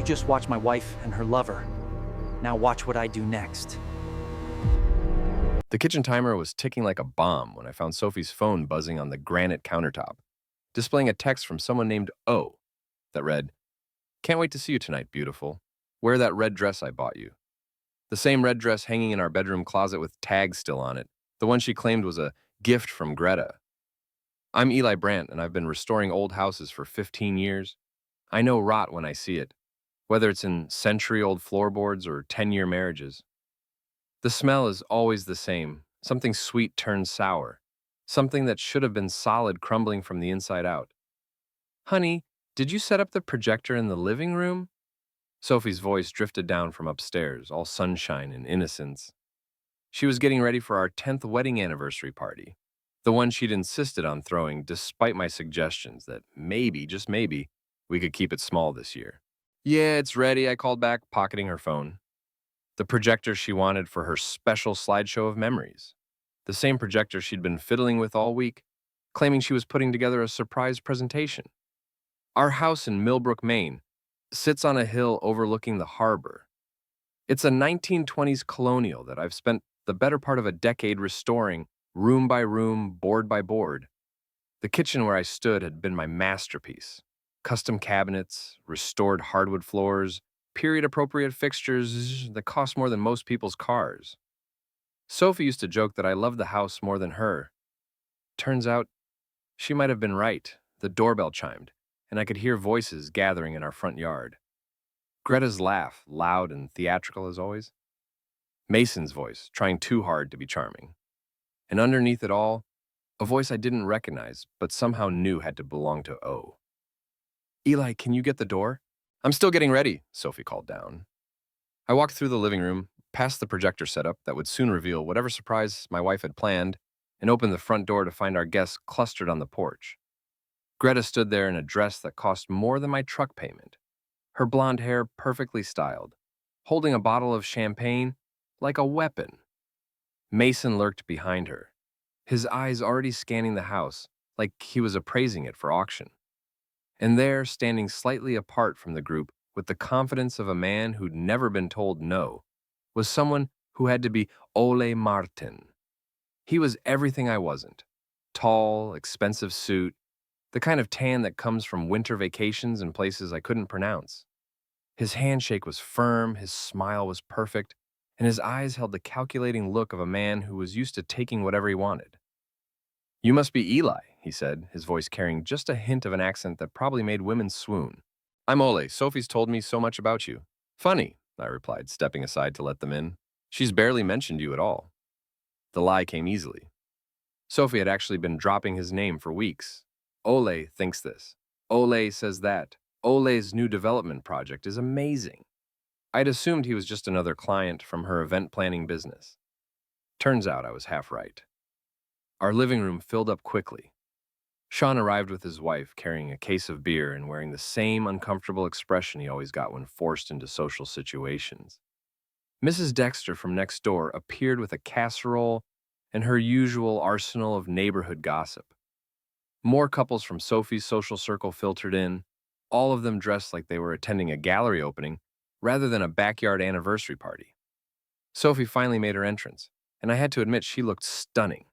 You just watch my wife and her lover. Now watch what I do next. The kitchen timer was ticking like a bomb when I found Sophie's phone buzzing on the granite countertop, displaying a text from someone named O that read, "Can't wait to see you tonight, beautiful. Wear that red dress I bought you." The same red dress hanging in our bedroom closet with tags still on it, the one she claimed was a gift from Greta. I'm Eli Brandt, and I've been restoring old houses for 15 years. I know rot when I see it, whether it's in century-old floorboards or 10-year marriages. The smell is always the same. Something sweet turns sour. Something that should have been solid crumbling from the inside out. "Honey, did you set up the projector in the living room?" Sophie's voice drifted down from upstairs, all sunshine and innocence. She was getting ready for our 10th wedding anniversary party, the one she'd insisted on throwing despite my suggestions that maybe, just maybe, we could keep it small this year. "Yeah, it's ready," I called back, pocketing her phone. The projector she wanted for her special slideshow of memories. The same projector she'd been fiddling with all week, claiming she was putting together a surprise presentation. Our house in Millbrook, Maine, sits on a hill overlooking the harbor. It's a 1920s colonial that I've spent the better part of a decade restoring, room by room, board by board. The kitchen where I stood had been my masterpiece. Custom cabinets, restored hardwood floors, period-appropriate fixtures that cost more than most people's cars. Sophie used to joke that I loved the house more than her. Turns out, she might have been right. The doorbell chimed, and I could hear voices gathering in our front yard. Greta's laugh, loud and theatrical as always. Mason's voice, trying too hard to be charming. And underneath it all, a voice I didn't recognize, but somehow knew had to belong to O. "Eli, can you get the door?" "I'm still getting ready," Sophie called down. I walked through the living room, past the projector setup that would soon reveal whatever surprise my wife had planned, and opened the front door to find our guests clustered on the porch. Greta stood there in a dress that cost more than my truck payment, her blonde hair perfectly styled, holding a bottle of champagne like a weapon. Mason lurked behind her, his eyes already scanning the house like he was appraising it for auction. And there, standing slightly apart from the group with the confidence of a man who'd never been told no, was someone who had to be Ole Martin. He was everything I wasn't. Tall, expensive suit, the kind of tan that comes from winter vacations in places I couldn't pronounce. His handshake was firm, his smile was perfect, and his eyes held the calculating look of a man who was used to taking whatever he wanted. "You must be Eli," he said, his voice carrying just a hint of an accent that probably made women swoon. "I'm Ole. Sophie's told me so much about you." "Funny," I replied, stepping aside to let them in. "She's barely mentioned you at all." The lie came easily. Sophie had actually been dropping his name for weeks. "Ole thinks this. Ole says that. Ole's new development project is amazing." I'd assumed he was just another client from her event planning business. Turns out I was half right. Our living room filled up quickly. Sean arrived with his wife, carrying a case of beer and wearing the same uncomfortable expression he always got when forced into social situations. Mrs. Dexter from next door appeared with a casserole and her usual arsenal of neighborhood gossip. More couples from Sophie's social circle filtered in, all of them dressed like they were attending a gallery opening rather than a backyard anniversary party. Sophie finally made her entrance, and I had to admit she looked stunning.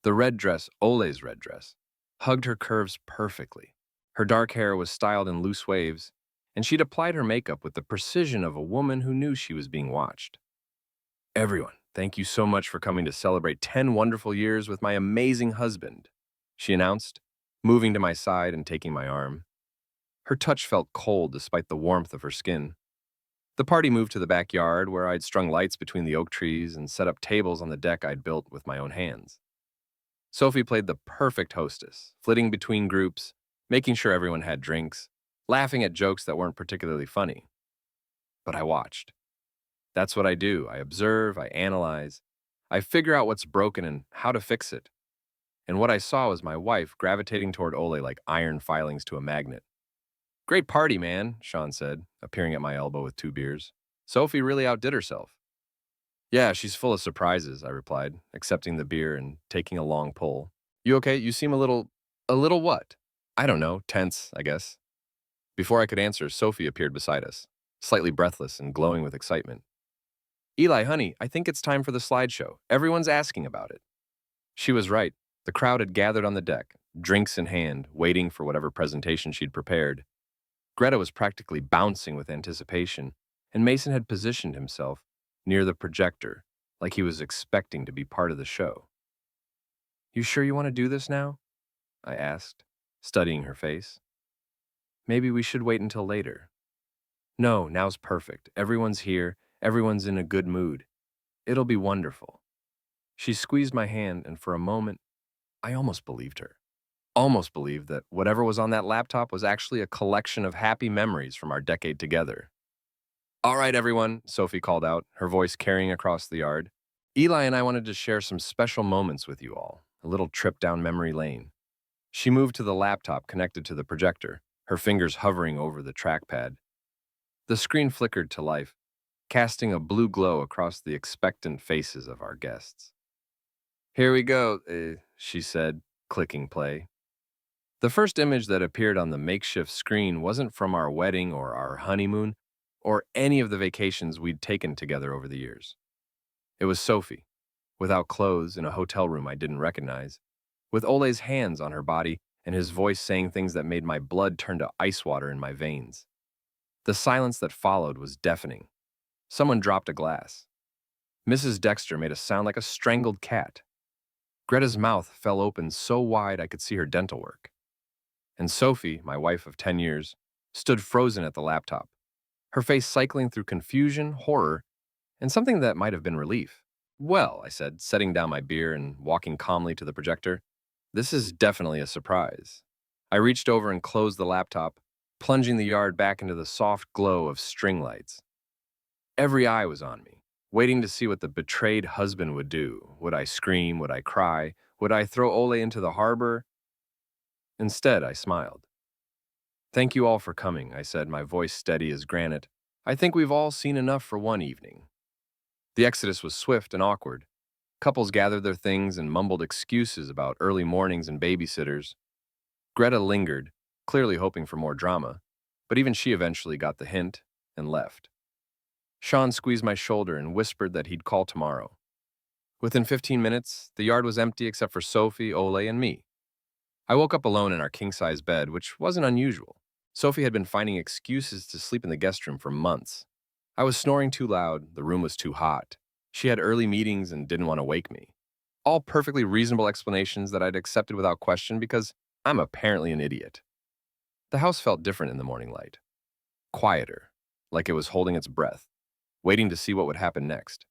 The red dress, Ole's red dress, hugged her curves perfectly. Her dark hair was styled in loose waves, and she'd applied her makeup with the precision of a woman who knew she was being watched. "Everyone, thank you so much for coming to celebrate 10 wonderful years with my amazing husband," she announced, moving to my side and taking my arm. Her touch felt cold despite the warmth of her skin. The party moved to the backyard where I'd strung lights between the oak trees and set up tables on the deck I'd built with my own hands. Sophie played the perfect hostess, flitting between groups, making sure everyone had drinks, laughing at jokes that weren't particularly funny. But I watched. That's what I do. I observe, I analyze, I figure out what's broken and how to fix it. And what I saw was my wife gravitating toward Ole like iron filings to a magnet. "Great party, man," Sean said, appearing at my elbow with 2 beers. "Sophie really outdid herself." "Yeah, she's full of surprises," I replied, accepting the beer and taking a long pull. "You okay? You seem a little what?" "I don't know, tense, I guess." Before I could answer, Sophie appeared beside us, slightly breathless and glowing with excitement. Eli, honey, I think it's time for the slideshow. Everyone's asking about it. She was right. The crowd had gathered on the deck, drinks in hand, waiting for whatever presentation she'd prepared. Greta was practically bouncing with anticipation, and Mason had positioned himself near the projector, like he was expecting to be part of the show. You sure you want to do this now? I asked, studying her face. Maybe we should wait until later. No, now's perfect. Everyone's here. Everyone's in a good mood. It'll be wonderful. She squeezed my hand, and for a moment, I almost believed her. Almost believed that whatever was on that laptop was actually a collection of happy memories from our decade together. All right, everyone, Sophie called out, her voice carrying across the yard. Eli and I wanted to share some special moments with you all, a little trip down memory lane. She moved to the laptop connected to the projector, her fingers hovering over the trackpad. The screen flickered to life, casting a blue glow across the expectant faces of our guests. Here we go, she said, clicking play. The first image that appeared on the makeshift screen wasn't from our wedding or our honeymoon or any of the vacations we'd taken together over the years. It was Sophie, without clothes in a hotel room I didn't recognize, with Ole's hands on her body and his voice saying things that made my blood turn to ice water in my veins. The silence that followed was deafening. Someone dropped a glass. Mrs. Dexter made a sound like a strangled cat. Greta's mouth fell open so wide I could see her dental work. And Sophie, my wife of 10 years, stood frozen at the laptop, her face cycling through confusion, horror, and something that might have been relief. Well, I said, setting down my beer and walking calmly to the projector, this is definitely a surprise. I reached over and closed the laptop, plunging the yard back into the soft glow of string lights. Every eye was on me, waiting to see what the betrayed husband would do. Would I scream? Would I cry? Would I throw Ole into the harbor? Instead, I smiled. Thank you all for coming, I said, my voice steady as granite. I think we've all seen enough for one evening. The exodus was swift and awkward. Couples gathered their things and mumbled excuses about early mornings and babysitters. Greta lingered, clearly hoping for more drama, but even she eventually got the hint and left. Sean squeezed my shoulder and whispered that he'd call tomorrow. Within 15 minutes, the yard was empty except for Sophie, Ole, and me. I woke up alone in our king-size bed, which wasn't unusual. Sophie had been finding excuses to sleep in the guest room for months. I was snoring too loud, the room was too hot. She had early meetings and didn't want to wake me. All perfectly reasonable explanations that I'd accepted without question because I'm apparently an idiot. The house felt different in the morning light. Quieter, like it was holding its breath, waiting to see what would happen next.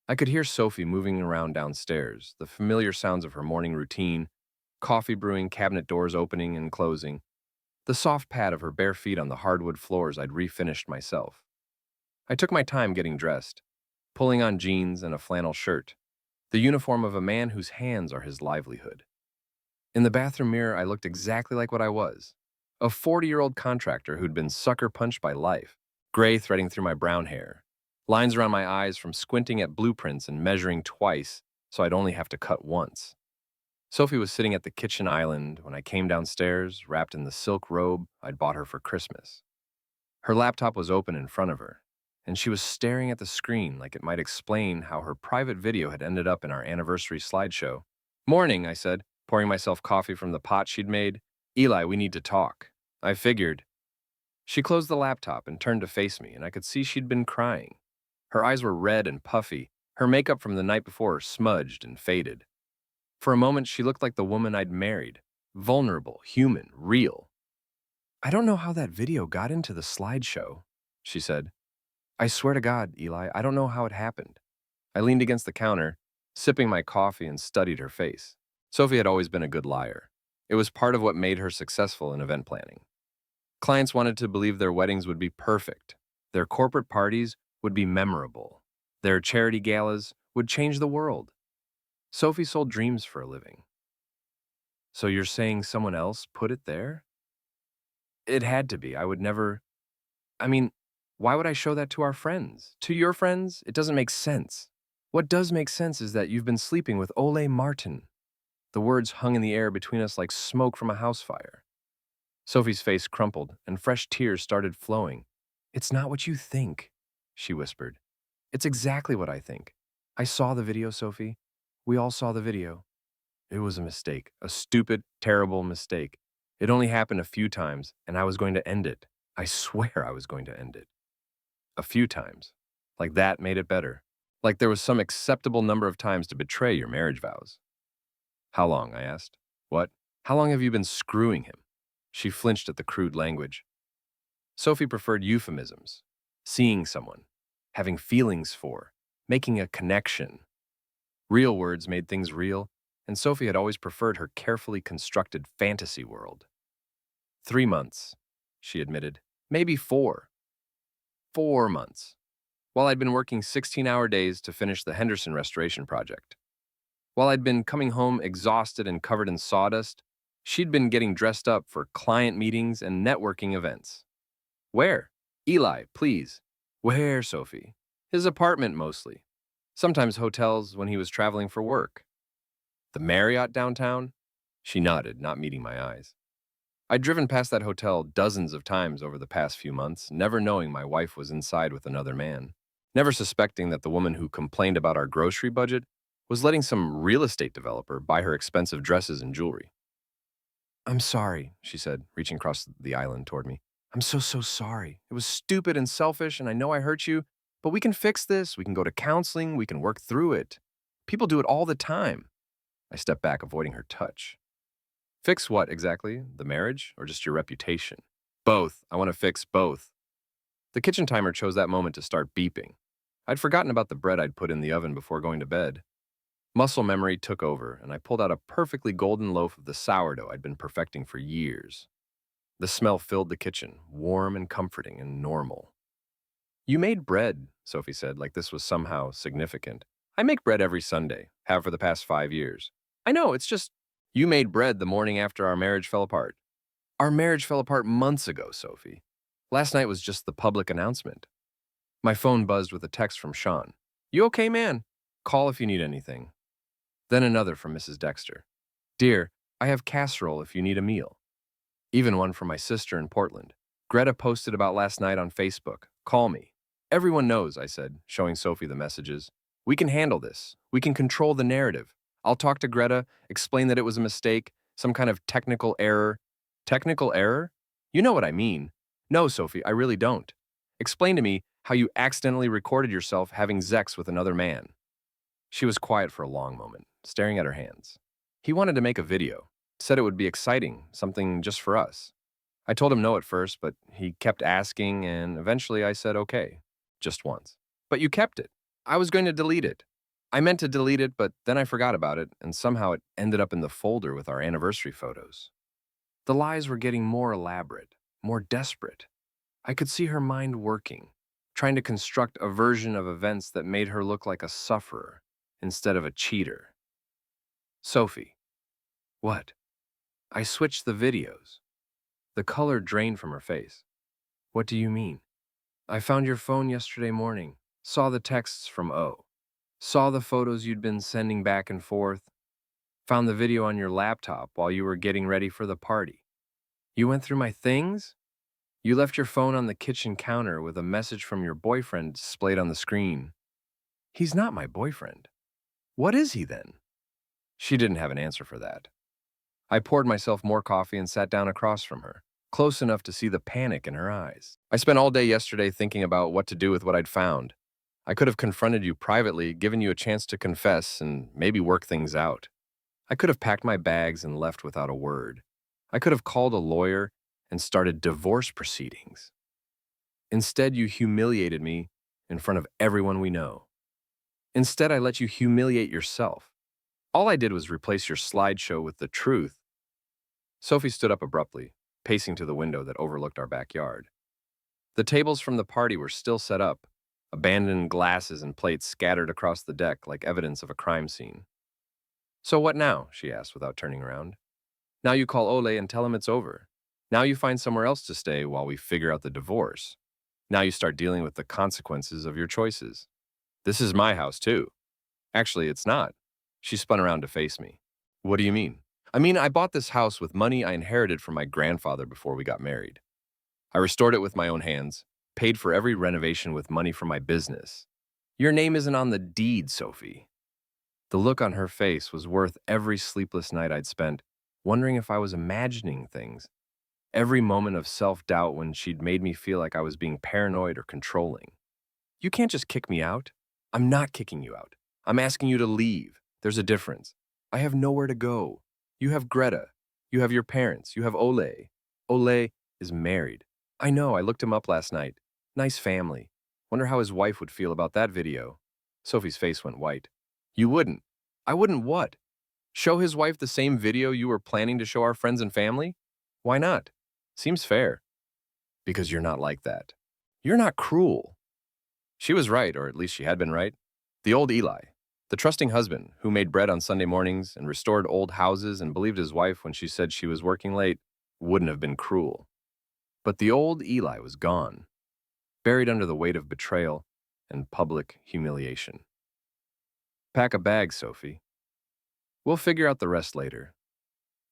I could hear Sophie moving around downstairs, the familiar sounds of her morning routine, coffee brewing, cabinet doors opening and closing, the soft pad of her bare feet on the hardwood floors I'd refinished myself. I took my time getting dressed, pulling on jeans and a flannel shirt, the uniform of a man whose hands are his livelihood. In the bathroom mirror, I looked exactly like what I was, a 40-year-old contractor who'd been sucker punched by life, gray threading through my brown hair, lines around my eyes from squinting at blueprints and measuring twice so I'd only have to cut once. Sophie was sitting at the kitchen island when I came downstairs, wrapped in the silk robe I'd bought her for Christmas. Her laptop was open in front of her, and she was staring at the screen like it might explain how her private video had ended up in our anniversary slideshow. Morning, I said, pouring myself coffee from the pot she'd made. Eli, we need to talk. I figured. She closed the laptop and turned to face me, and I could see she'd been crying. Her eyes were red and puffy, her makeup from the night before smudged and faded. For a moment, she looked like the woman I'd married, vulnerable, human, real. I don't know how that video got into the slideshow, she said. I swear to God, Eli, I don't know how it happened. I leaned against the counter, sipping my coffee and studied her face. Sophie had always been a good liar. It was part of what made her successful in event planning. Clients wanted to believe their weddings would be perfect, their corporate parties would be memorable, their charity galas would change the world. Sophie sold dreams for a living. So you're saying someone else put it there? It had to be. Why would I show that to our friends? To your friends? It doesn't make sense. What does make sense is that you've been sleeping with Ole Martin. The words hung in the air between us like smoke from a house fire. Sophie's face crumpled, and fresh tears started flowing. "It's not what you think," she whispered. "It's exactly what I think. I saw the video, Sophie. We all saw the video. It was a mistake, a stupid, terrible mistake. It only happened a few times, and I was going to end it. I swear I was going to end it. A few times. Like that made it better. Like there was some acceptable number of times to betray your marriage vows." "How long?" I asked. "What? How long have you been screwing him?" She flinched at the crude language. Sophie preferred euphemisms. Seeing someone. Having feelings for. Making a connection. Real words made things real, and Sophie had always preferred her carefully constructed fantasy world. 3 months, she admitted. Maybe 4. 4 months. While I'd been working 16-hour days to finish the Henderson restoration project. While I'd been coming home exhausted and covered in sawdust, she'd been getting dressed up for client meetings and networking events. Where? Eli, please. Where, Sophie? His apartment, mostly. Sometimes hotels when he was traveling for work. The Marriott downtown? She nodded, not meeting my eyes. I'd driven past that hotel dozens of times over the past few months, never knowing my wife was inside with another man. Never suspecting that the woman who complained about our grocery budget was letting some real estate developer buy her expensive dresses and jewelry. "I'm sorry," she said, reaching across the island toward me. "I'm so sorry. It was stupid and selfish, and I know I hurt you, but we can fix this. We can go to counseling. We can work through it. People do it all the time." I stepped back, avoiding her touch. "Fix what exactly? The marriage or just your reputation?" "Both. I want to fix both." The kitchen timer chose that moment to start beeping. I'd forgotten about the bread I'd put in the oven before going to bed. Muscle memory took over, and I pulled out a perfectly golden loaf of the sourdough I'd been perfecting for years. The smell filled the kitchen, warm and comforting and normal. "You made bread," Sophie said, like this was somehow significant. "I make bread every Sunday, have for the past 5 years. I know, it's just, you made bread the morning after our marriage fell apart." "Our marriage fell apart months ago, Sophie. Last night was just the public announcement." My phone buzzed with a text from Sean. "You okay, man? Call if you need anything." Then another from Mrs. Dexter. "Dear, I have casserole if you need a meal." Even one from my sister in Portland. "Greta posted about last night on Facebook. Call me." "Everyone knows," I said, showing Sophie the messages. "We can handle this. We can control the narrative. I'll talk to Greta, explain that it was a mistake, some kind of technical error." "Technical error? You know what I mean." "No, Sophie, I really don't. Explain to me how you accidentally recorded yourself having sex with another man." She was quiet for a long moment, staring at her hands. "He wanted to make a video. Said it would be exciting, something just for us. I told him no at first, but he kept asking, and eventually I said okay, just once. But you kept it. I was going to delete it. I meant to delete it, but then I forgot about it, and somehow it ended up in the folder with our anniversary photos." The lies were getting more elaborate, more desperate. I could see her mind working, trying to construct a version of events that made her look like a sufferer instead of a cheater. "Sophie." "What?" "I switched the videos." The color drained from her face. "What do you mean?" "I found your phone yesterday morning, saw the texts from O, saw the photos you'd been sending back and forth, found the video on your laptop while you were getting ready for the party. You went through my things? You left your phone on the kitchen counter with a message from your boyfriend displayed on the screen." "He's not my boyfriend." "What is he then?" She didn't have an answer for that. I poured myself more coffee and sat down across from her, close enough to see the panic in her eyes. "I spent all day yesterday thinking about what to do with what I'd found. I could have confronted you privately, given you a chance to confess, and maybe work things out. I could have packed my bags and left without a word. I could have called a lawyer and started divorce proceedings. Instead, you humiliated me in front of everyone we know. Instead, I let you humiliate yourself. All I did was replace your slideshow with the truth." Sophie stood up abruptly, pacing to the window that overlooked our backyard. The tables from the party were still set up, abandoned glasses and plates scattered across the deck like evidence of a crime scene. "So what now?" she asked without turning around. "Now you call Ole and tell him it's over. Now you find somewhere else to stay while we figure out the divorce. Now you start dealing with the consequences of your choices. This is my house, too." "Actually, it's not." She spun around to face me. "What do you mean?" I bought this house with money I inherited from my grandfather before we got married. I restored it with my own hands, paid for every renovation with money from my business. Your name isn't on the deed, Sophie. The look on her face was worth every sleepless night I'd spent, wondering if I was imagining things. Every moment of self-doubt when she'd made me feel like I was being paranoid or controlling. You can't just kick me out. I'm not kicking you out. I'm asking you to leave. There's a difference. I have nowhere to go. You have Greta. You have your parents. You have Ole. Ole is married. I know, I looked him up last night. Nice family. Wonder how his wife would feel about that video. Sophie's face went white. You wouldn't. I wouldn't what? Show his wife the same video you were planning to show our friends and family? Why not? Seems fair. Because you're not like that. You're not cruel. She was right, or at least she had been right. The old Eli, the trusting husband who made bread on Sunday mornings and restored old houses and believed his wife when she said she was working late, wouldn't have been cruel. But the old Eli was gone, buried under the weight of betrayal and public humiliation. Pack a bag, Sophie. We'll figure out the rest later.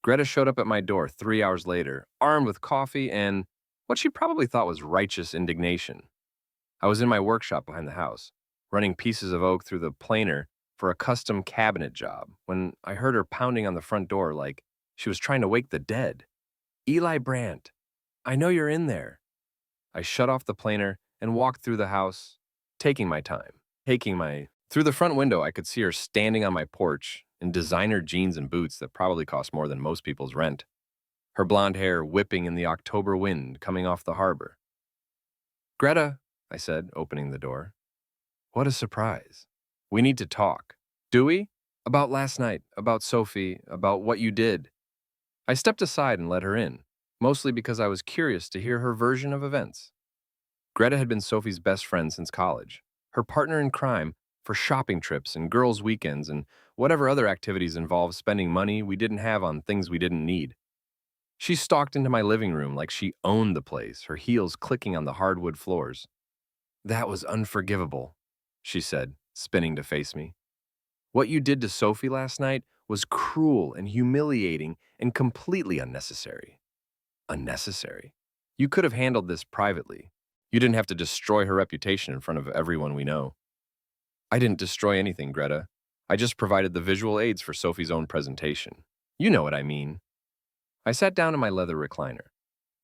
Greta showed up at my door 3 hours later, armed with coffee and what she probably thought was righteous indignation. I was in my workshop behind the house, running pieces of oak through the planer for a custom cabinet job, when I heard her pounding on the front door like she was trying to wake the dead. Eli Brandt, I know you're in there. I shut off the planer and walked through the house, taking my time. Through the front window, I could see her standing on my porch in designer jeans and boots that probably cost more than most people's rent. Her blonde hair whipping in the October wind coming off the harbor. Greta, I said, opening the door. What a surprise. We need to talk. Do we? About last night, about Sophie, about what you did. I stepped aside and let her in, mostly because I was curious to hear her version of events. Greta had been Sophie's best friend since college, her partner in crime for shopping trips and girls' weekends and whatever other activities involved spending money we didn't have on things we didn't need. She stalked into my living room like she owned the place, her heels clicking on the hardwood floors. That was unforgivable, she said, spinning to face me. What you did to Sophie last night was cruel and humiliating and completely unnecessary. Unnecessary? You could have handled this privately. You didn't have to destroy her reputation in front of everyone we know. I didn't destroy anything, Greta. I just provided the visual aids for Sophie's own presentation. You know what I mean. I sat down in my leather recliner,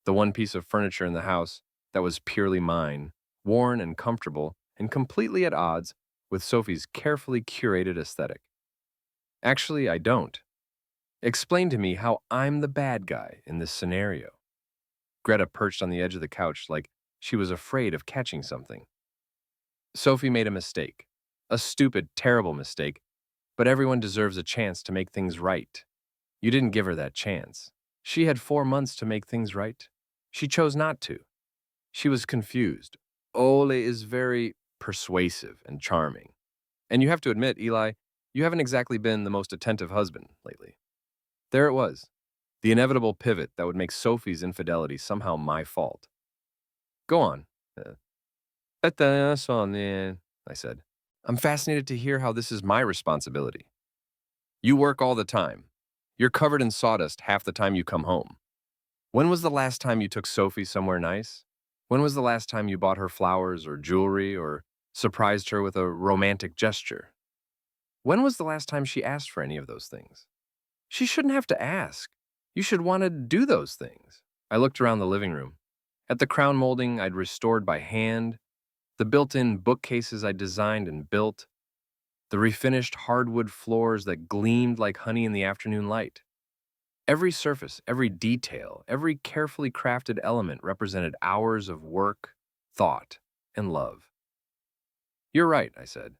the one piece of furniture in the house that was purely mine, worn and comfortable and completely at odds with Sophie's carefully curated aesthetic. Actually, I don't. Explain to me how I'm the bad guy in this scenario. Greta perched on the edge of the couch like she was afraid of catching something. Sophie made a mistake. A stupid, terrible mistake, but everyone deserves a chance to make things right. You didn't give her that chance. She had 4 months to make things right. She chose not to. She was confused. Ole is very persuasive and charming. And you have to admit, Eli, you haven't exactly been the most attentive husband lately. There it was, the inevitable pivot that would make Sophie's infidelity somehow my fault. Go on. I said. I'm fascinated to hear how this is my responsibility. You work all the time. You're covered in sawdust half the time you come home. When was the last time you took Sophie somewhere nice? When was the last time you bought her flowers or jewelry or surprised her with a romantic gesture? When was the last time she asked for any of those things? She shouldn't have to ask. You should want to do those things. I looked around the living room. At the crown molding I'd restored by hand, the built-in bookcases I designed and built, the refinished hardwood floors that gleamed like honey in the afternoon light. Every surface, every detail, every carefully crafted element represented hours of work, thought, and love. You're right, I said.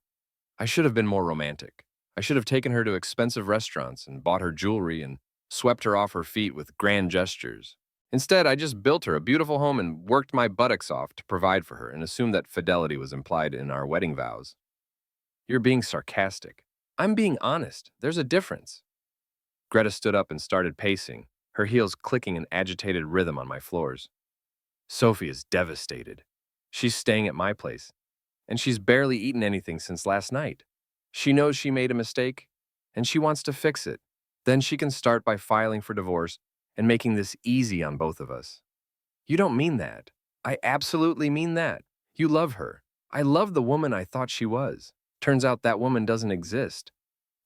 I should have been more romantic. I should have taken her to expensive restaurants and bought her jewelry and swept her off her feet with grand gestures. Instead, I just built her a beautiful home and worked my buttocks off to provide for her and assumed that fidelity was implied in our wedding vows. You're being sarcastic. I'm being honest. There's a difference. Greta stood up and started pacing, her heels clicking in agitated rhythm on my floors. Sophie is devastated. She's staying at my place, and she's barely eaten anything since last night. She knows she made a mistake, and she wants to fix it. Then she can start by filing for divorce and making this easy on both of us. You don't mean that. I absolutely mean that. You love her. I love the woman I thought she was. Turns out that woman doesn't exist.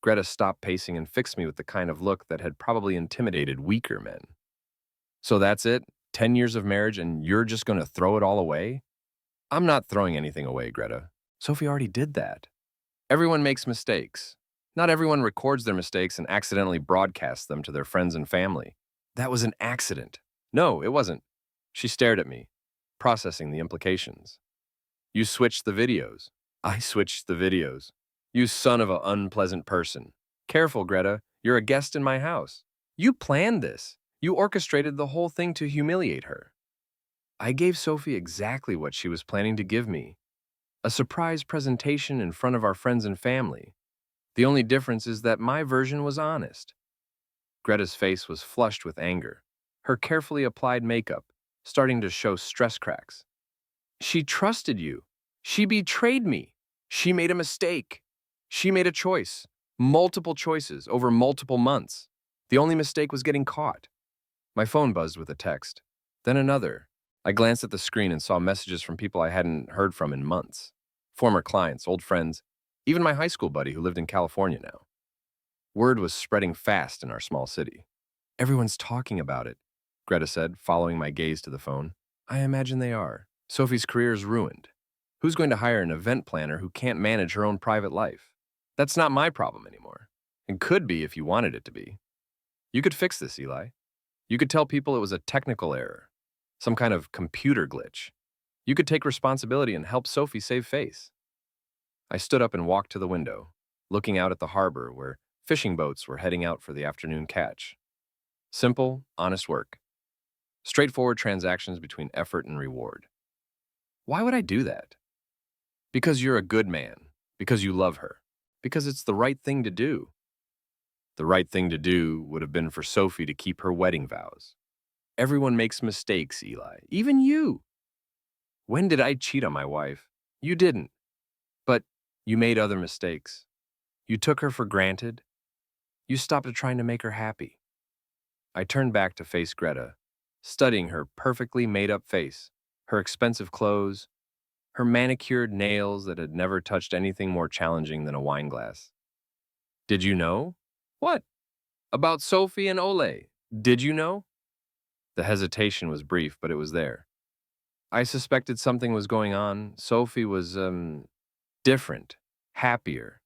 Greta stopped pacing and fixed me with the kind of look that had probably intimidated weaker men. So that's it? 10 years of marriage and you're just going to throw it all away? I'm not throwing anything away, Greta. Sophie already did that. Everyone makes mistakes. Not everyone records their mistakes and accidentally broadcasts them to their friends and family. That was an accident. No, it wasn't. She stared at me, processing the implications. You switched the videos. I switched the videos. You son of an unpleasant person. Careful, Greta. You're a guest in my house. You planned this. You orchestrated the whole thing to humiliate her. I gave Sophie exactly what she was planning to give me. A surprise presentation in front of our friends and family. The only difference is that my version was honest. Greta's face was flushed with anger, her carefully applied makeup starting to show stress cracks. She trusted you. She betrayed me. She made a mistake. She made a choice. Multiple choices over multiple months. The only mistake was getting caught. My phone buzzed with a text. Then another. I glanced at the screen and saw messages from people I hadn't heard from in months. Former clients, old friends, even my high school buddy who lived in California now. Word was spreading fast in our small city. Everyone's talking about it, Greta said, following my gaze to the phone. I imagine they are. Sophie's career is ruined. Who's going to hire an event planner who can't manage her own private life? That's not my problem anymore. It could be if you wanted it to be. You could fix this, Eli. You could tell people it was a technical error, some kind of computer glitch. You could take responsibility and help Sophie save face. I stood up and walked to the window, looking out at the harbor where fishing boats were heading out for the afternoon catch. Simple, honest work. Straightforward transactions between effort and reward. Why would I do that? Because you're a good man. Because you love her. Because it's the right thing to do. The right thing to do would have been for Sophie to keep her wedding vows. Everyone makes mistakes, Eli. Even you. When did I cheat on my wife? You didn't. But you made other mistakes. You took her for granted. You stopped trying to make her happy. I turned back to face Greta, studying her perfectly made-up face, her expensive clothes, her manicured nails that had never touched anything more challenging than a wine glass. Did you know? What? About Sophie and Ole. Did you know? The hesitation was brief, but it was there. I suspected something was going on. Sophie was, different, happier,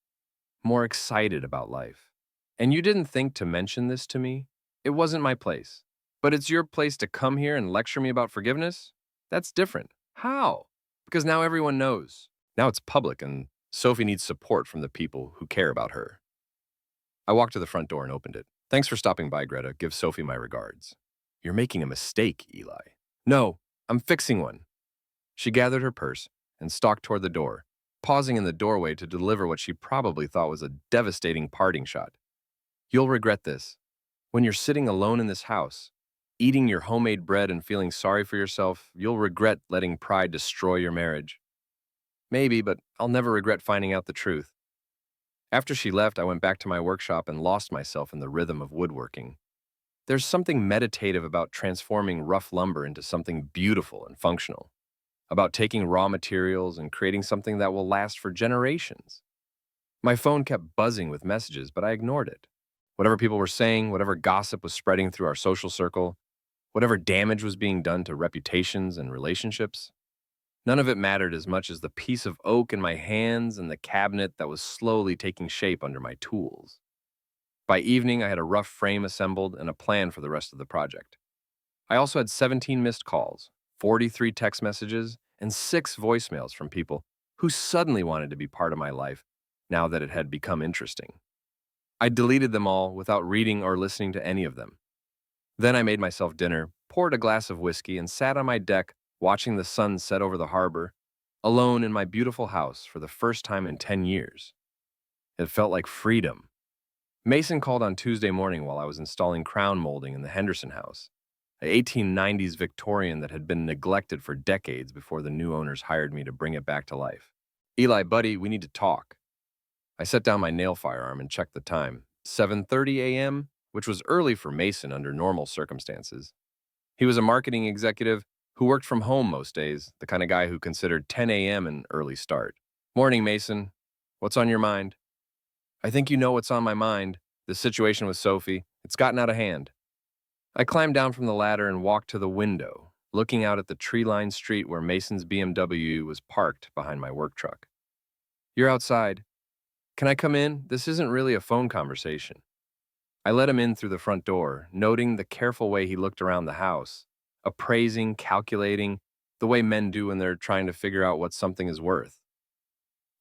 more excited about life. And you didn't think to mention this to me? It wasn't my place. But it's your place to come here and lecture me about forgiveness? That's different. How? Because now everyone knows. Now it's public, and Sophie needs support from the people who care about her. I walked to the front door and opened it. Thanks for stopping by, Greta. Give Sophie my regards. You're making a mistake, Eli. No, I'm fixing one. She gathered her purse and stalked toward the door, pausing in the doorway to deliver what she probably thought was a devastating parting shot. You'll regret this. When you're sitting alone in this house, eating your homemade bread and feeling sorry for yourself, you'll regret letting pride destroy your marriage. Maybe, but I'll never regret finding out the truth. After she left, I went back to my workshop and lost myself in the rhythm of woodworking. There's something meditative about transforming rough lumber into something beautiful and functional, about taking raw materials and creating something that will last for generations. My phone kept buzzing with messages, but I ignored it. Whatever people were saying, whatever gossip was spreading through our social circle, whatever damage was being done to reputations and relationships, none of it mattered as much as the piece of oak in my hands and the cabinet that was slowly taking shape under my tools. By evening, I had a rough frame assembled and a plan for the rest of the project. I also had 17 missed calls, 43 text messages, and 6 voicemails from people who suddenly wanted to be part of my life now that it had become interesting. I deleted them all without reading or listening to any of them. Then I made myself dinner, poured a glass of whiskey, and sat on my deck watching the sun set over the harbor, alone in my beautiful house for the first time in 10 years. It felt like freedom. Mason called on Tuesday morning while I was installing crown molding in the Henderson house, an 1890s Victorian that had been neglected for decades before the new owners hired me to bring it back to life. Eli, buddy, we need to talk. I set down my nail firearm and checked the time. 7:30 a.m.? which was early for Mason under normal circumstances. He was a marketing executive who worked from home most days, the kind of guy who considered 10 a.m. an early start. Morning, Mason. What's on your mind? I think you know what's on my mind. The situation with Sophie. It's gotten out of hand. I climbed down from the ladder and walked to the window, looking out at the tree-lined street where Mason's BMW was parked behind my work truck. You're outside. Can I come in? This isn't really a phone conversation. I let him in through the front door, noting the careful way he looked around the house, appraising, calculating, the way men do when they're trying to figure out what something is worth.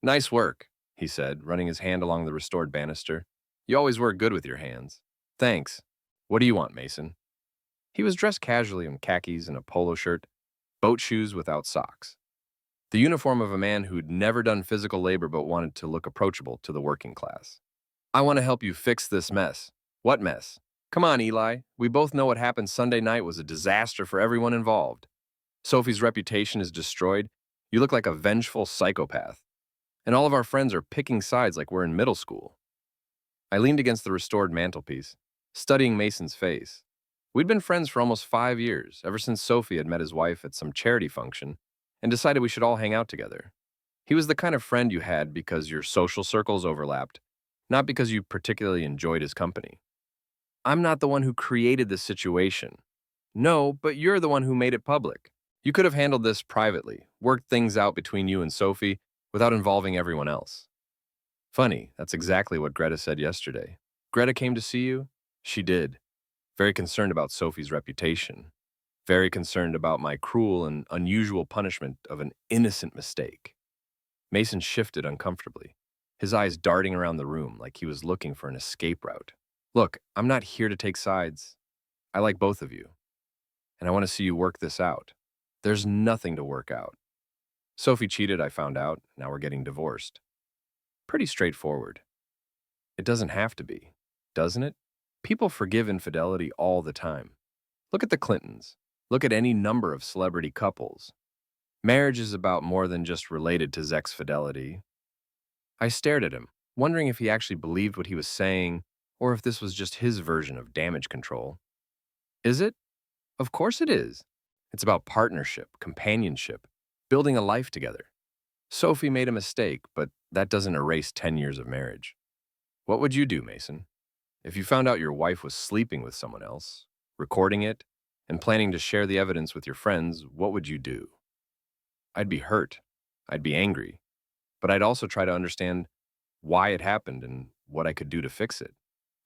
Nice work, he said, running his hand along the restored banister. You always work good with your hands. Thanks. What do you want, Mason? He was dressed casually in khakis and a polo shirt, boat shoes without socks. The uniform of a man who'd never done physical labor but wanted to look approachable to the working class. I want to help you fix this mess. What mess? Come on, Eli. We both know what happened Sunday night was a disaster for everyone involved. Sophie's reputation is destroyed. You look like a vengeful psychopath. And all of our friends are picking sides like we're in middle school. I leaned against the restored mantelpiece, studying Mason's face. We'd been friends for almost 5 years, ever since Sophie had met his wife at some charity function and decided we should all hang out together. He was the kind of friend you had because your social circles overlapped, not because you particularly enjoyed his company. I'm not the one who created this situation. No, but you're the one who made it public. You could have handled this privately, worked things out between you and Sophie without involving everyone else. Funny, that's exactly what Greta said yesterday. Greta came to see you? She did. Very concerned about Sophie's reputation. Very concerned about my cruel and unusual punishment of an innocent mistake. Mason shifted uncomfortably, his eyes darting around the room like he was looking for an escape route. Look, I'm not here to take sides. I like both of you, and I want to see you work this out. There's nothing to work out. Sophie cheated, I found out. Now we're getting divorced. Pretty straightforward. It doesn't have to be, doesn't it? People forgive infidelity all the time. Look at the Clintons. Look at any number of celebrity couples. Marriage is about more than just related to Zek's fidelity. I stared at him, wondering if he actually believed what he was saying or if this was just his version of damage control. Is it? Of course it is. It's about partnership, companionship, building a life together. Sophie made a mistake, but that doesn't erase 10 years of marriage. What would you do, Mason? If you found out your wife was sleeping with someone else, recording it, and planning to share the evidence with your friends, what would you do? I'd be hurt. I'd be angry. But I'd also try to understand why it happened and what I could do to fix it.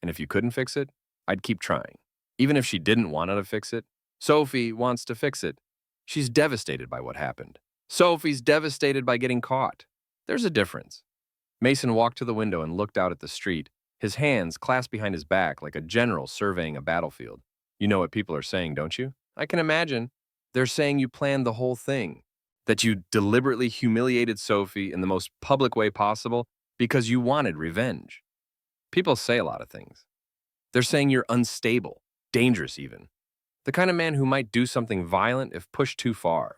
And if you couldn't fix it, I'd keep trying. Even if she didn't want to fix it, Sophie wants to fix it. She's devastated by what happened. Sophie's devastated by getting caught. There's a difference. Mason walked to the window and looked out at the street, his hands clasped behind his back like a general surveying a battlefield. You know what people are saying, don't you? I can imagine. They're saying you planned the whole thing, that you deliberately humiliated Sophie in the most public way possible because you wanted revenge. People say a lot of things. They're saying you're unstable, dangerous even, the kind of man who might do something violent if pushed too far.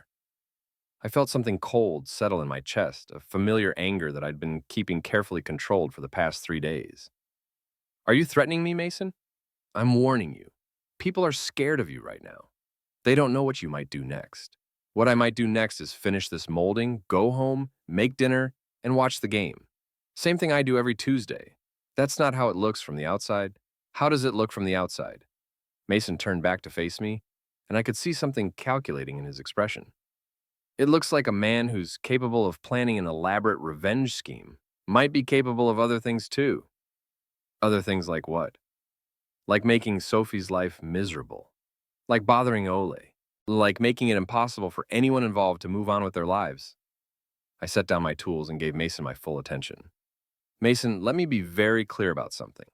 I felt something cold settle in my chest, a familiar anger that I'd been keeping carefully controlled for the past 3 days. Are you threatening me, Mason? I'm warning you. People are scared of you right now. They don't know what you might do next. What I might do next is finish this molding, go home, make dinner, and watch the game. Same thing I do every Tuesday. That's not how it looks from the outside. How does it look from the outside? Mason turned back to face me, and I could see something calculating in his expression. It looks like a man who's capable of planning an elaborate revenge scheme might be capable of other things too. Other things like what? Like making Sophie's life miserable. Like bothering Ole. Like making it impossible for anyone involved to move on with their lives. I set down my tools and gave Mason my full attention. Mason, let me be very clear about something.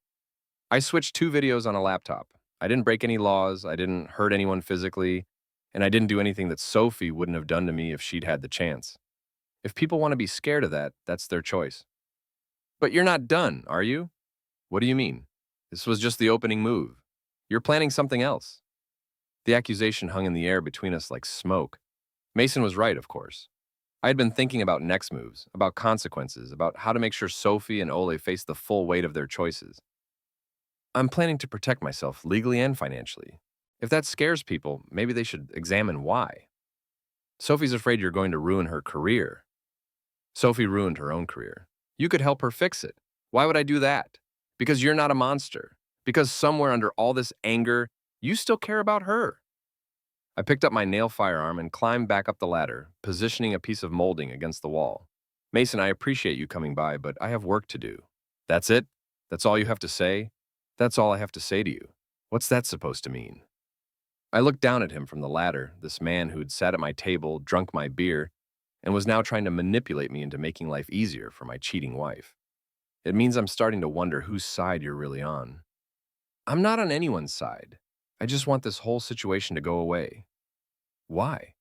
I switched 2 videos on a laptop. I didn't break any laws, I didn't hurt anyone physically, and I didn't do anything that Sophie wouldn't have done to me if she'd had the chance. If people want to be scared of that, that's their choice. But you're not done, are you? What do you mean? This was just the opening move. You're planning something else. The accusation hung in the air between us like smoke. Mason was right, of course. I had been thinking about next moves, about consequences, about how to make sure Sophie and Ole faced the full weight of their choices. I'm planning to protect myself legally and financially. If that scares people, maybe they should examine why. Sophie's afraid you're going to ruin her career. Sophie ruined her own career. You could help her fix it. Why would I do that? Because you're not a monster. Because somewhere under all this anger, you still care about her. I picked up my nail firearm and climbed back up the ladder, positioning a piece of molding against the wall. Mason, I appreciate you coming by, but I have work to do. That's it? That's all you have to say? That's all I have to say to you. What's that supposed to mean? I looked down at him from the ladder, this man who'd sat at my table, drunk my beer, and was now trying to manipulate me into making life easier for my cheating wife. It means I'm starting to wonder whose side you're really on. I'm not on anyone's side. I just want this whole situation to go away. Why?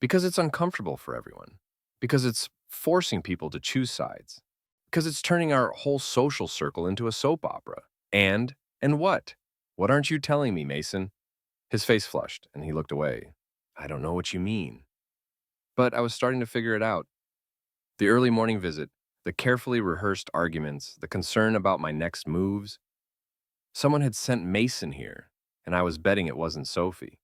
Because it's uncomfortable for everyone. Because it's forcing people to choose sides. Because it's turning our whole social circle into a soap opera. And what? What aren't you telling me, Mason? His face flushed, and he looked away. I don't know what you mean. But I was starting to figure it out. The early morning visit, the carefully rehearsed arguments, the concern about my next moves. Someone had sent Mason here, and I was betting it wasn't Sophie.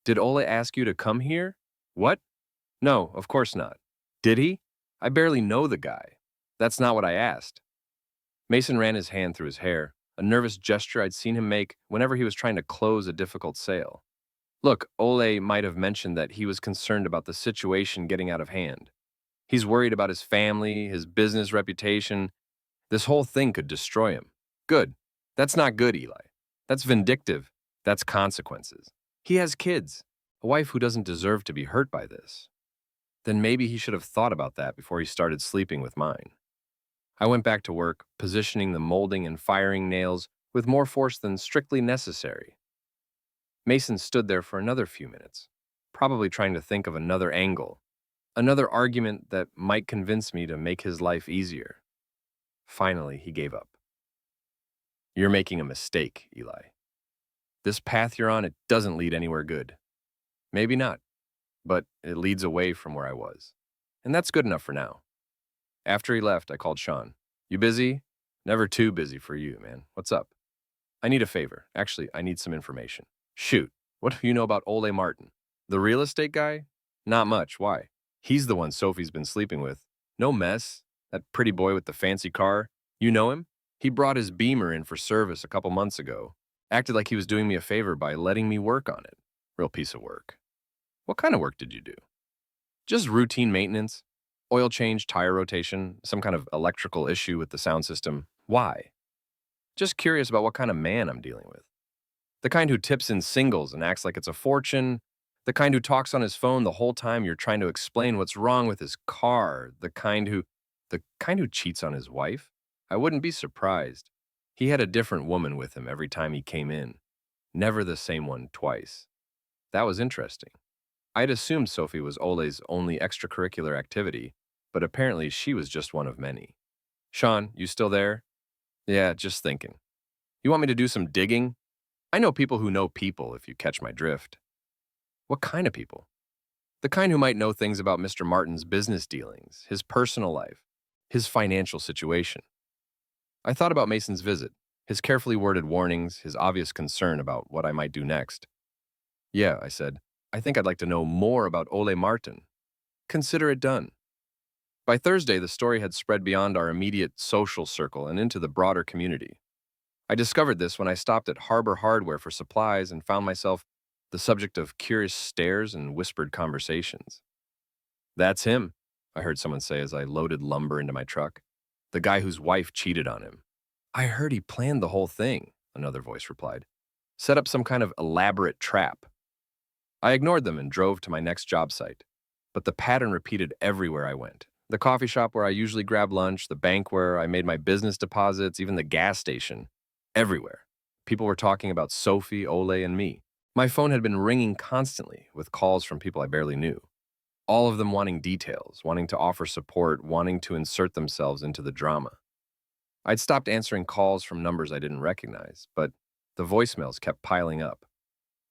Did Ole ask you to come here? What? No, of course not. Did he? I barely know the guy. That's not what I asked. Mason ran his hand through his hair, a nervous gesture I'd seen him make whenever he was trying to close a difficult sale. Look, Ole might have mentioned that he was concerned about the situation getting out of hand. He's worried about his family, his business reputation. This whole thing could destroy him. Good. That's not good, Eli. That's vindictive. That's consequences. He has kids, a wife who doesn't deserve to be hurt by this. Then maybe he should have thought about that before he started sleeping with mine. I went back to work, positioning the molding and firing nails with more force than strictly necessary. Mason stood there for another few minutes, probably trying to think of another angle, another argument that might convince me to make his life easier. Finally, he gave up. You're making a mistake, Eli. This path you're on, it doesn't lead anywhere good. Maybe not, but it leads away from where I was. And that's good enough for now. After he left, I called Sean. You busy? Never too busy for you, man. What's up? I need a favor. Actually, I need some information. Shoot, what do you know about Ole Martin? The real estate guy? Not much. Why? He's the one Sophie's been sleeping with. No mess. That pretty boy with the fancy car. You know him? He brought his Beamer in for service a couple months ago. Acted like he was doing me a favor by letting me work on it. Real piece of work. What kind of work did you do? Just routine maintenance. Oil change, tire rotation, some kind of electrical issue with the sound system. Why? Just curious about what kind of man I'm dealing with. The kind who tips in singles and acts like it's a fortune. The kind who talks on his phone the whole time you're trying to explain what's wrong with his car. The kind who cheats on his wife. I wouldn't be surprised. He had a different woman with him every time he came in. Never the same one twice. That was interesting. I'd assumed Sophie was Ole's only extracurricular activity, but apparently she was just one of many. Sean, you still there? Yeah, just thinking. You want me to do some digging? I know people who know people, if you catch my drift. What kind of people? The kind who might know things about Mr. Martin's business dealings, his personal life, his financial situation. I thought about Mason's visit, his carefully worded warnings, his obvious concern about what I might do next. Yeah, I said, I think I'd like to know more about Ole Martin. Consider it done. By Thursday, the story had spread beyond our immediate social circle and into the broader community. I discovered this when I stopped at Harbor Hardware for supplies and found myself the subject of curious stares and whispered conversations. That's him, I heard someone say as I loaded lumber into my truck. The guy whose wife cheated on him. I heard he planned the whole thing, another voice replied. Set up some kind of elaborate trap. I ignored them and drove to my next job site. But the pattern repeated everywhere I went. The coffee shop where I usually grab lunch, the bank where I made my business deposits, even the gas station. Everywhere. People were talking about Sophie, Ole, and me. My phone had been ringing constantly with calls from people I barely knew. All of them wanting details, wanting to offer support, wanting to insert themselves into the drama. I'd stopped answering calls from numbers I didn't recognize, but the voicemails kept piling up.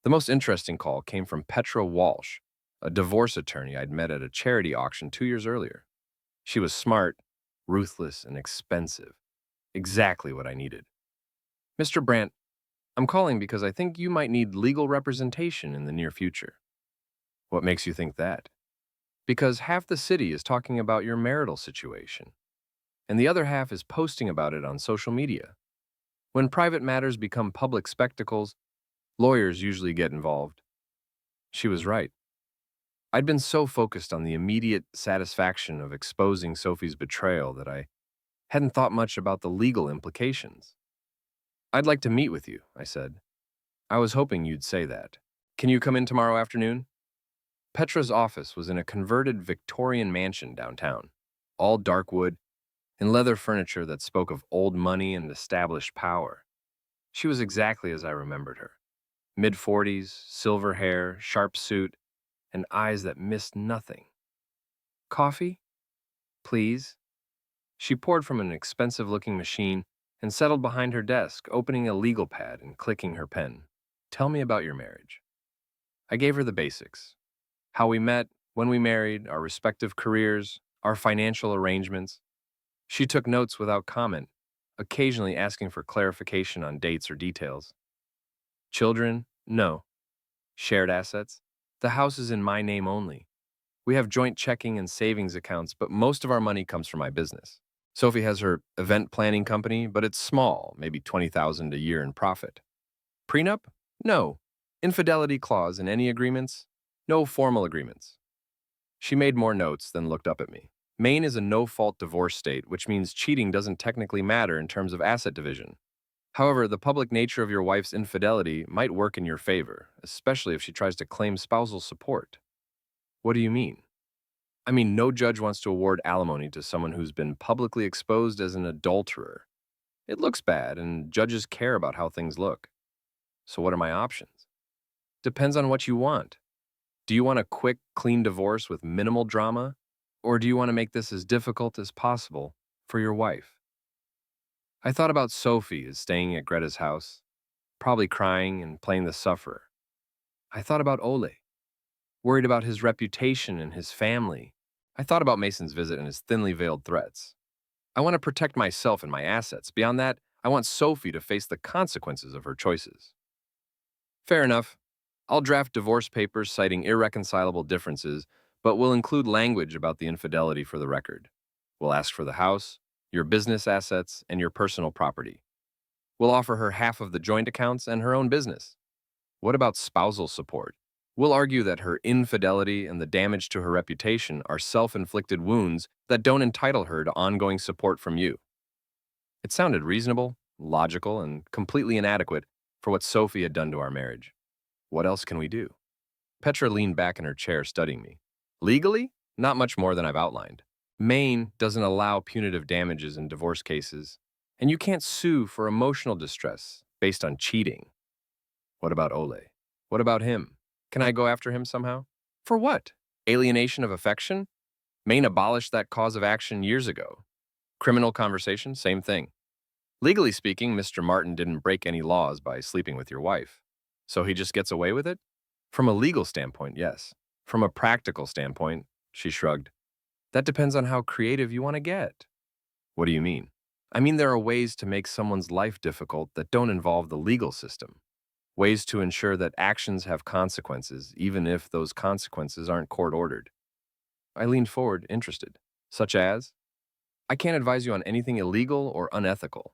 The most interesting call came from Petra Walsh, a divorce attorney I'd met at a charity auction 2 years earlier. She was smart, ruthless, and expensive. Exactly what I needed. Mr. Brandt, I'm calling because I think you might need legal representation in the near future. What makes you think that? Because half the city is talking about your marital situation, and the other half is posting about it on social media. When private matters become public spectacles, lawyers usually get involved. She was right. I'd been so focused on the immediate satisfaction of exposing Sophie's betrayal that I hadn't thought much about the legal implications. I'd like to meet with you, I said. I was hoping you'd say that. Can you come in tomorrow afternoon? Petra's office was in a converted Victorian mansion downtown, all dark wood and leather furniture that spoke of old money and established power. She was exactly as I remembered her. Mid-40s, silver hair, sharp suit, and eyes that missed nothing. Coffee? Please? She poured from an expensive-looking machine and settled behind her desk, opening a legal pad and clicking her pen. Tell me about your marriage. I gave her the basics. How we met, when we married, our respective careers, our financial arrangements. She took notes without comment, occasionally asking for clarification on dates or details. Children? No. Shared assets? The house is in my name only. We have joint checking and savings accounts, but most of our money comes from my business. Sophie has her event planning company, but it's small, maybe $20,000 a year in profit. Prenup? No. Infidelity clause in any agreements? No formal agreements. She made more notes, then looked up at me. Maine is a no-fault divorce state, which means cheating doesn't technically matter in terms of asset division. However, the public nature of your wife's infidelity might work in your favor, especially if she tries to claim spousal support. What do you mean? I mean, no judge wants to award alimony to someone who's been publicly exposed as an adulterer. It looks bad, and judges care about how things look. So what are my options? Depends on what you want. Do you want a quick, clean divorce with minimal drama? Or do you want to make this as difficult as possible for your wife? I thought about Sophie as staying at Greta's house, probably crying and playing the sufferer. I thought about Ole, worried about his reputation and his family. I thought about Mason's visit and his thinly veiled threats. I want to protect myself and my assets. Beyond that, I want Sophie to face the consequences of her choices. Fair enough. I'll draft divorce papers citing irreconcilable differences, but we'll include language about the infidelity for the record. We'll ask for the house, your business assets, and your personal property. We'll offer her half of the joint accounts and her own business. What about spousal support? We'll argue that her infidelity and the damage to her reputation are self-inflicted wounds that don't entitle her to ongoing support from you. It sounded reasonable, logical, and completely inadequate for what Sophie had done to our marriage. What else can we do? Petra leaned back in her chair, studying me. Legally, not much more than I've outlined. Maine doesn't allow punitive damages in divorce cases, and you can't sue for emotional distress based on cheating. What about Ole? What about him? Can I go after him somehow? For what? Alienation of affection? Maine abolished that cause of action years ago. Criminal conversation? Same thing. Legally speaking, Mr. Martin didn't break any laws by sleeping with your wife. So he just gets away with it? From a legal standpoint, yes. From a practical standpoint, she shrugged. That depends on how creative you want to get. What do you mean? I mean, there are ways to make someone's life difficult that don't involve the legal system. Ways to ensure that actions have consequences, even if those consequences aren't court-ordered. I leaned forward, interested. Such as? I can't advise you on anything illegal or unethical,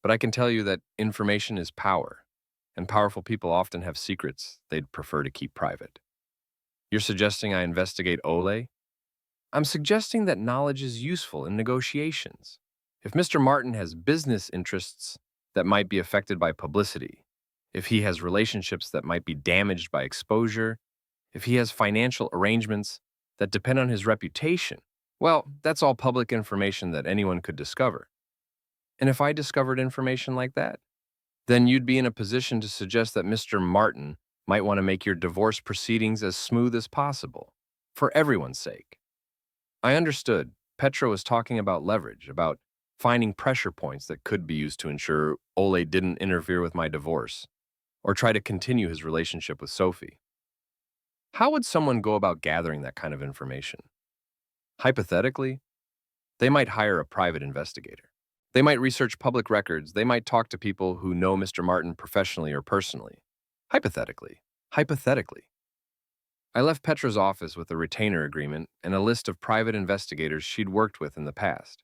but I can tell you that information is power, and powerful people often have secrets they'd prefer to keep private. You're suggesting I investigate Ole? I'm suggesting that knowledge is useful in negotiations. If Mr. Martin has business interests that might be affected by publicity, if he has relationships that might be damaged by exposure, if he has financial arrangements that depend on his reputation, well, that's all public information that anyone could discover. And if I discovered information like that, then you'd be in a position to suggest that Mr. Martin might want to make your divorce proceedings as smooth as possible, for everyone's sake. I understood. Petra was talking about leverage, about finding pressure points that could be used to ensure Ole didn't interfere with my divorce or try to continue his relationship with Sophie. How would someone go about gathering that kind of information? Hypothetically, they might hire a private investigator. They might research public records. They might talk to people who know Mr. Martin professionally or personally. Hypothetically. Hypothetically. I left Petra's office with a retainer agreement and a list of private investigators she'd worked with in the past.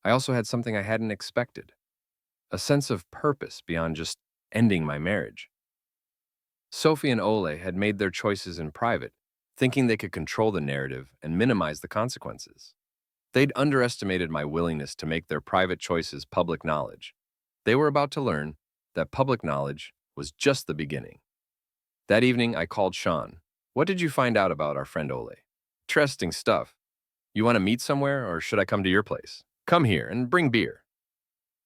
I also had something I hadn't expected, a sense of purpose beyond just ending my marriage. Sophie and Ole had made their choices in private, thinking they could control the narrative and minimize the consequences. They'd underestimated my willingness to make their private choices public knowledge. They were about to learn that public knowledge was just the beginning. That evening, I called Sean. What did you find out about our friend Ole? Interesting stuff. You want to meet somewhere, or should I come to your place? Come here and bring beer.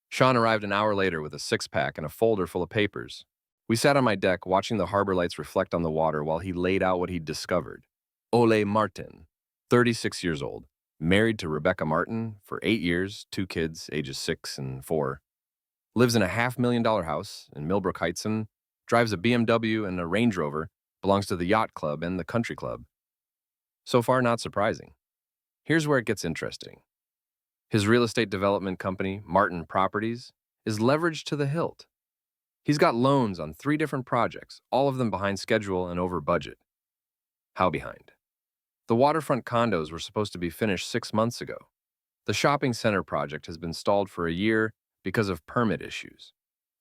Sean arrived an hour later with a six-pack and a folder full of papers. We sat on my deck watching the harbor lights reflect on the water while he laid out what he'd discovered. Ole Martin, 36 years old, married to Rebecca Martin for 8 years, 2 kids, ages 6 and 4. Lives in a $500,000 house in Millbrook Heights and drives a BMW and a Range Rover, belongs to the yacht club and the country club. So far, not surprising. Here's where it gets interesting. His real estate development company, Martin Properties, is leveraged to the hilt. He's got loans on 3 different projects, all of them behind schedule and over budget. How behind? The waterfront condos were supposed to be finished 6 months ago. The shopping center project has been stalled for a year because of permit issues.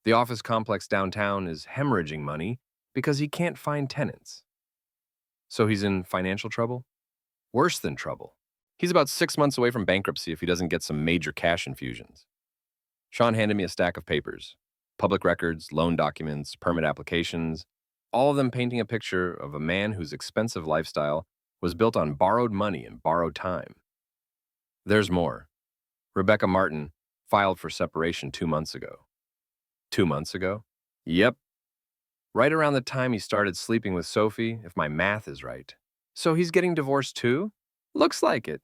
The office complex downtown is hemorrhaging money because he can't find tenants. So he's in financial trouble? Worse than trouble. He's about 6 months away from bankruptcy if he doesn't get some major cash infusions. Sean handed me a stack of papers. Public records, loan documents, permit applications, all of them painting a picture of a man whose expensive lifestyle was built on borrowed money and borrowed time. There's more. Rebecca Martin filed for separation 2 months ago. 2 months ago? Yep. Right around the time he started sleeping with Sophie, if my math is right. So he's getting divorced too? Looks like it.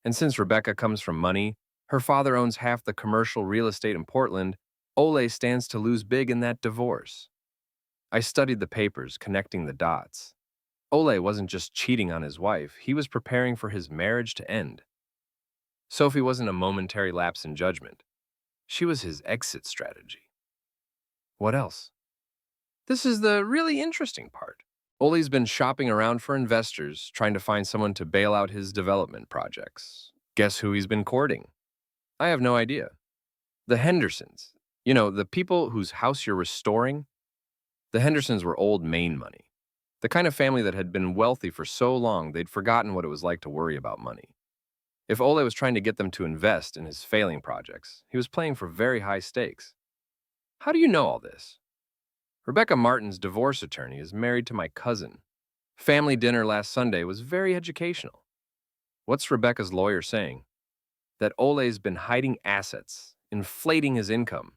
And since Rebecca comes from money, her father owns half the commercial real estate in Portland, Ole stands to lose big in that divorce. I studied the papers, connecting the dots. Ole wasn't just cheating on his wife, he was preparing for his marriage to end. Sophie wasn't a momentary lapse in judgment. She was his exit strategy. What else? This is the really interesting part. Ole's been shopping around for investors, trying to find someone to bail out his development projects. Guess who he's been courting? I have no idea. The Hendersons. You know, the people whose house you're restoring? The Hendersons were old Maine money. The kind of family that had been wealthy for so long they'd forgotten what it was like to worry about money. If Ole was trying to get them to invest in his failing projects, he was playing for very high stakes. How do you know all this? Rebecca Martin's divorce attorney is married to my cousin. Family dinner last Sunday was very educational. What's Rebecca's lawyer saying? That Ole's been hiding assets, inflating his income,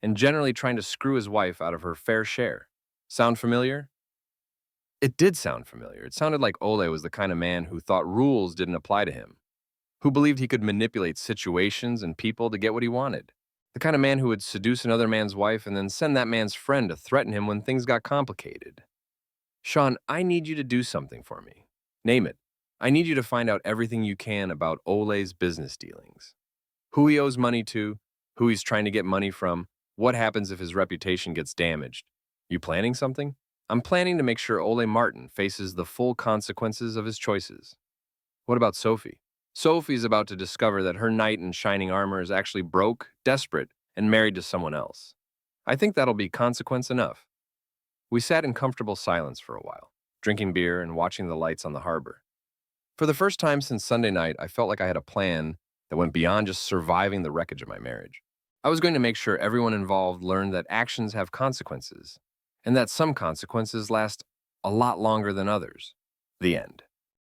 and generally trying to screw his wife out of her fair share. Sound familiar? It did sound familiar. It sounded like Ole was the kind of man who thought rules didn't apply to him, who believed he could manipulate situations and people to get what he wanted. The kind of man who would seduce another man's wife and then send that man's friend to threaten him when things got complicated. Sean, I need you to do something for me. Name it. I need you to find out everything you can about Ole's business dealings. Who he owes money to, who he's trying to get money from, what happens if his reputation gets damaged. You planning something? I'm planning to make sure Ole Martin faces the full consequences of his choices. What about Sophie? Sophie's about to discover that her knight in shining armor is actually broke, desperate, and married to someone else. I think that'll be consequence enough. We sat in comfortable silence for a while, drinking beer and watching the lights on the harbor. For the first time since Sunday night, I felt like I had a plan that went beyond just surviving the wreckage of my marriage. I was going to make sure everyone involved learned that actions have consequences, and that some consequences last a lot longer than others. The end.